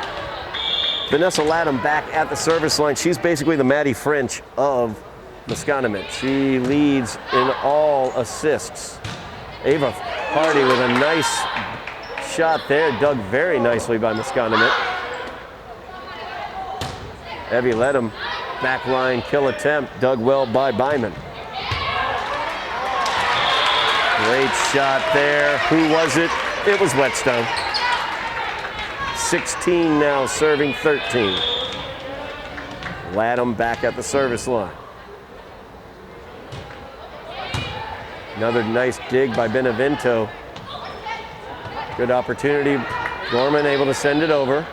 Vanessa Ledham back at the service line. She's basically the Maddie French of Masconomet. She leads in all assists. Ava Hardy with a nice shot there, dug very nicely by Masconomet. Evie Ledham, back line kill attempt, dug well by Byman. Great shot there. Who was it? It was Whetstone. 16 now, serving 13. Ledham back at the service line. Another nice dig by Benevento. Good opportunity. Gorman able to send it over.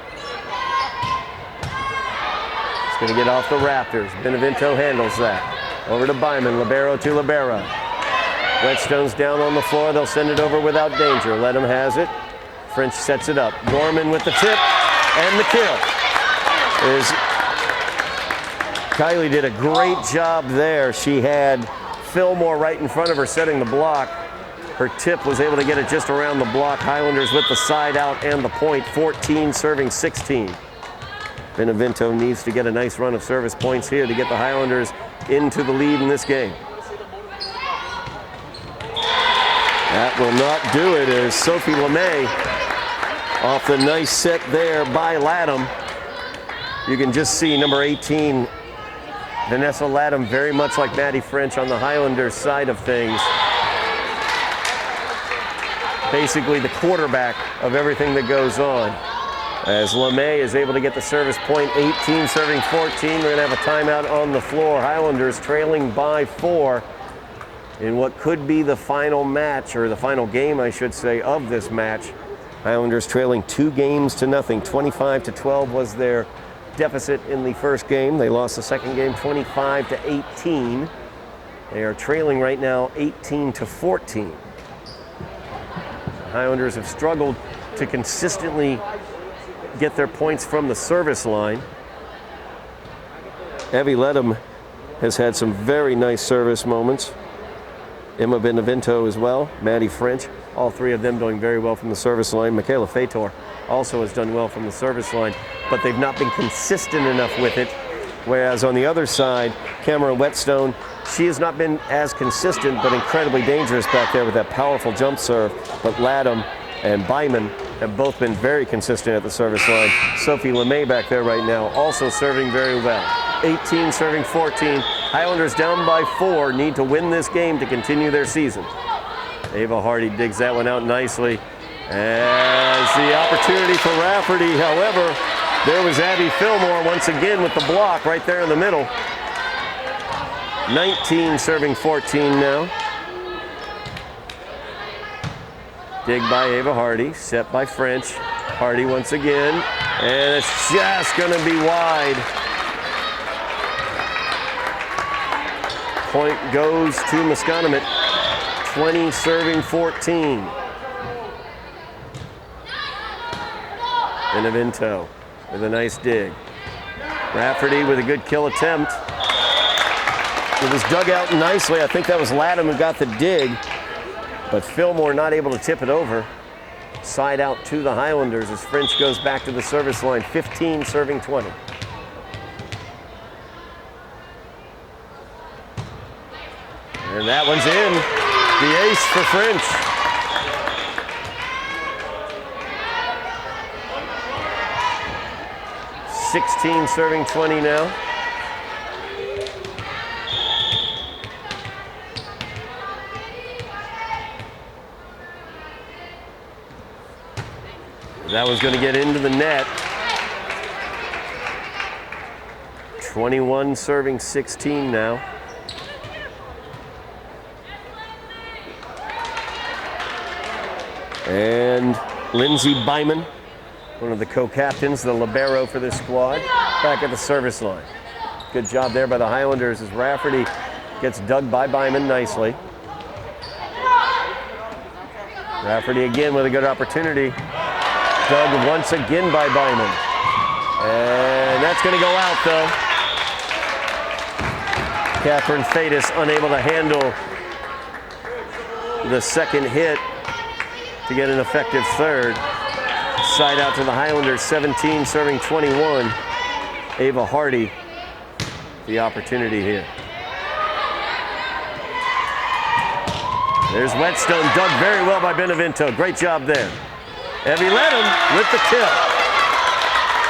It's going to get off the Raptors. Benevento handles that. Over to Byman, libero to libero. Whetstone's down on the floor. They'll send it over without danger. Ledham has it. French sets it up. Gorman with the tip and the kill. Kylie did a great job there. She had Fillmore right in front of her setting the block. Her tip was able to get it just around the block. Highlanders with the side out and the point. 14 serving 16. Benevento needs to get a nice run of service points here to get the Highlanders into the lead in this game. That will not do it as Sophie LeMay off the nice set there by Ledham. You can just see number 18, Vanessa Ledham, very much like Maddie French on the Highlanders side of things. Basically the quarterback of everything that goes on. As LeMay is able to get the service point, 18 serving 14. We're gonna have a timeout on the floor. Highlanders trailing by 4 in what could be the final match, or the final game, I should say, of this match. Highlanders trailing 2 games to nothing. 25-12 was their deficit in the first game. They lost the second game 25-18. They are trailing right now 18-14. The Highlanders have struggled to consistently get their points from the service line. Evie Ledham has had some very nice service moments. Emma Benevento as well, Maddie French, all 3 of them doing very well from the service line. Michaela Fator also has done well from the service line, but they've not been consistent enough with it. Whereas on the other side, Cameron Whetstone, she has not been as consistent, but incredibly dangerous back there with that powerful jump serve. But Ledham and Byman have both been very consistent at the service line. Sophie LeMay back there right now, also serving very well. 18 serving 14. Highlanders down by 4, need to win this game to continue their season. Ava Hardy digs that one out nicely. As the opportunity for Rafferty, however, there was Abby Fillmore once again with the block right there in the middle. 19 serving 14 now. Dig by Ava Hardy, set by French. Hardy once again, and it's just gonna be wide. Point goes to Masconomet, 20 serving 14. Benevento with a nice dig. Rafferty with a good kill attempt. It was dug out nicely. I think that was Ledham who got the dig, but Fillmore not able to tip it over. Side out to the Highlanders as French goes back to the service line, 15 serving 20. And that one's in. The ace for French. 16 serving 20 now. That was going to get into the net. 21 serving 16 now. And Lindsey Byman, one of the co-captains, the libero for this squad, back at the service line. Good job there by the Highlanders as Rafferty gets dug by Byman nicely. Rafferty again with a good opportunity. Dug once again by Byman. And that's going to go out, though. Catherine Fadis unable to handle the second hit to get an effective third. Side out to the Highlanders, 17 serving 21. Ava Hardy, the opportunity here. There's Whetstone, dug very well by Benevento. Great job there. Evie Ledham with the kill.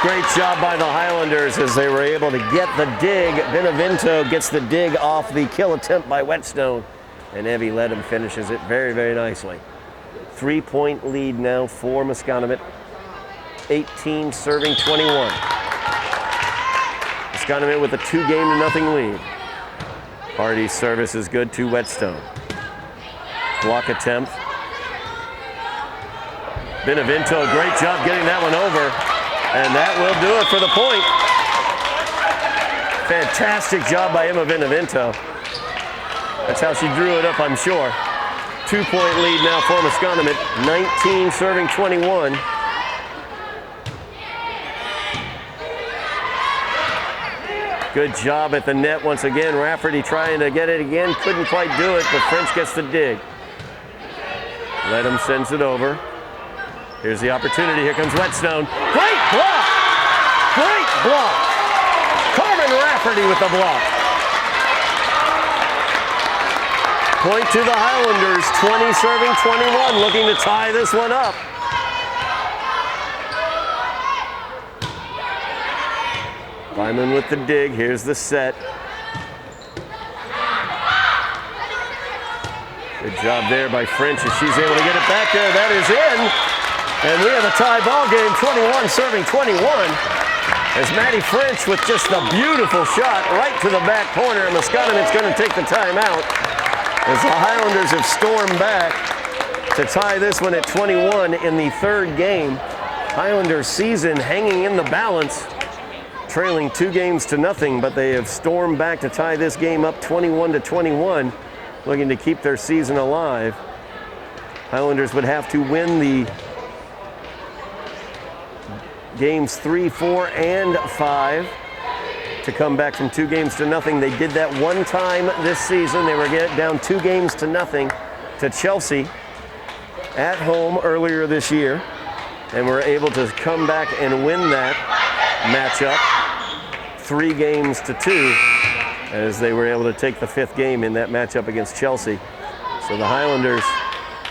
Great job by the Highlanders as they were able to get the dig. Benevento gets the dig off the kill attempt by Whetstone, and Evie Ledham finishes it very, very nicely. 3-point lead now for Masconomet. 18 serving 21. Masconomet with a 2-0 lead. Hardy's service is good to Whetstone. Block attempt. Benevento, great job getting that one over, and that will do it for the point. Fantastic job by Emma Benevento. That's how she drew it up, I'm sure. 2-point lead now for Masconomet, 19 serving 21. Good job at the net once again. Rafferty trying to get it again, couldn't quite do it, but French gets the dig. Ledham sends it over. Here's the opportunity. Here comes Whetstone. Great block! Great block! Carmen Rafferty with the block. Point to the Highlanders, 20 serving 21, looking to tie this one up. Byman with the dig. Here's the set. Good job there by French as she's able to get it back there. That is in. And we have a tie ball game, 21 serving 21. As Maddie French with just a beautiful shot right to the back corner. And Masconomet's going to take the timeout as the Highlanders have stormed back to tie this one at 21 in the third game. Highlanders season hanging in the balance, trailing 2-0, but they have stormed back to tie this game up 21-21, looking to keep their season alive. Highlanders would have to win the games 3, 4, and 5 to come back from 2-0. They did that one time this season. They were down 2-0 to Chelsea at home earlier this year, and were able to come back and win that matchup 3-2 as they were able to take the 5th game in that matchup against Chelsea. So the Highlanders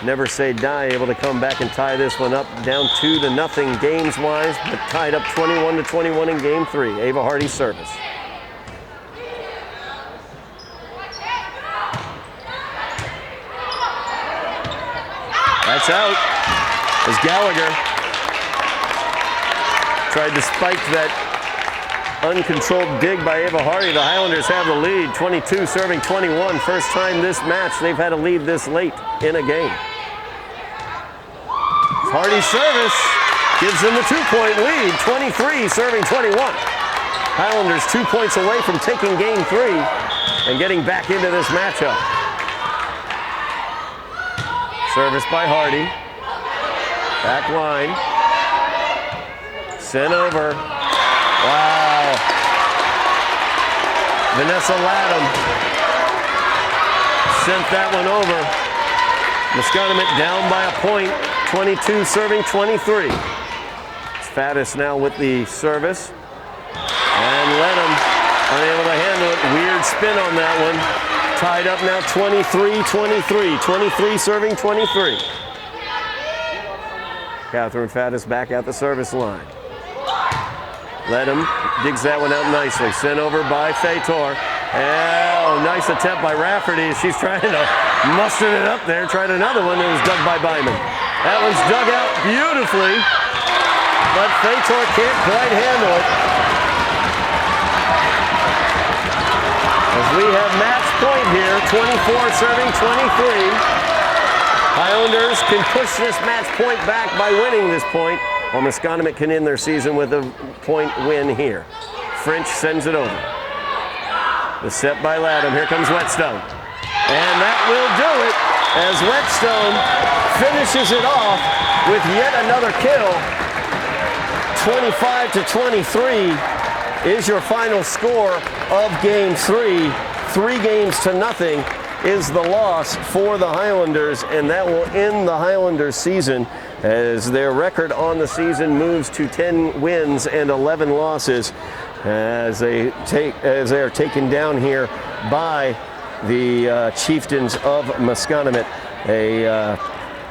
never say die, able to come back and tie this one up down 2-0 games-wise, but tied up 21-21 in game 3. Ava Hardy's service. That's out as Gallagher tried to spike that uncontrolled dig by Ava Hardy. The Highlanders have the lead, 22 serving 21. First time this match they've had a lead this late in a game. Hardy's service gives them the 2-point lead, 23 serving 21. Highlanders 2 points away from taking game 3 and getting back into this matchup. Service by Hardy. Back line. Sent over. Wow. Vanessa Latham sent that one over. Masconomet down by a point, 22 serving 23. It's Faddis now with the service. And Ledham unable to handle it. Weird spin on that one. Tied up now 23-23. 23 serving 23. Catherine Faddis back at the service line. Ledham digs that one out nicely. Sent over by Fator. Oh, nice attempt by Rafferty. She's trying to muster it up there. Tried another one that was dug by Byman. That one's dug out beautifully, but Fator can't quite handle it. As we have match point here, 24 serving 23. Highlanders can push this match point back by winning this point, or Masconomet can end their season with a point win here. French sends it over. The set by Latham. Here comes Whetstone. And that will do it as Whetstone finishes it off with yet another kill. 25 to 23 is your final score of game 3. 3 games to nothing is the loss for the Highlanders, and that will end the Highlanders season as their record on the season moves to 10 wins and 11 losses as they are taken down here by the Chieftains of Masconomet.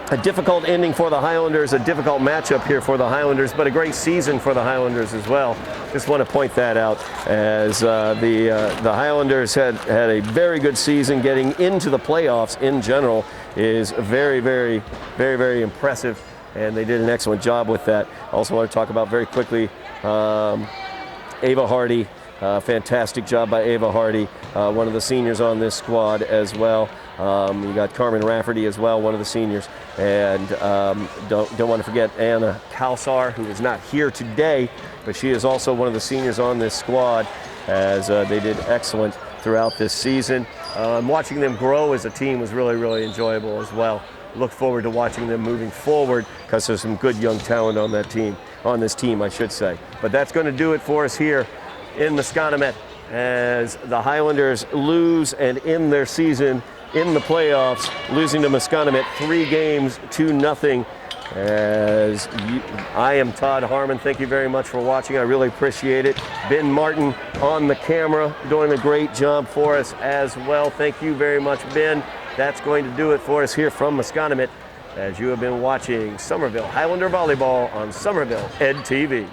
A difficult ending for the Highlanders, a difficult matchup here for the Highlanders, but a great season for the Highlanders as well. Just want to point that out as the Highlanders had a very good season. Getting into the playoffs in general is very impressive, and they did an excellent job with that. Also want to talk about very quickly Ava Hardy. Fantastic job by Ava Hardy, one of the seniors on this squad as well. You got Carmen Rafferty as well, one of the seniors. And don't want to forget Anna Kalsar, who is not here today, but she is also one of the seniors on this squad, as they did excellent throughout this season. Watching them grow as a team was really enjoyable as well. Look forward to watching them moving forward because there's some good young talent on that team, on this team, I should say. But that's going to do it for us here in Masconomet as the Highlanders lose and end their season in the playoffs, losing to Masconomet 3 games to nothing. I am Todd Harmon. Thank you very much for watching. I really appreciate it. Ben Martin on the camera doing a great job for us as well. Thank you very much, Ben. That's going to do it for us here from Masconomet as you have been watching Somerville Highlander Volleyball on Somerville Ed TV.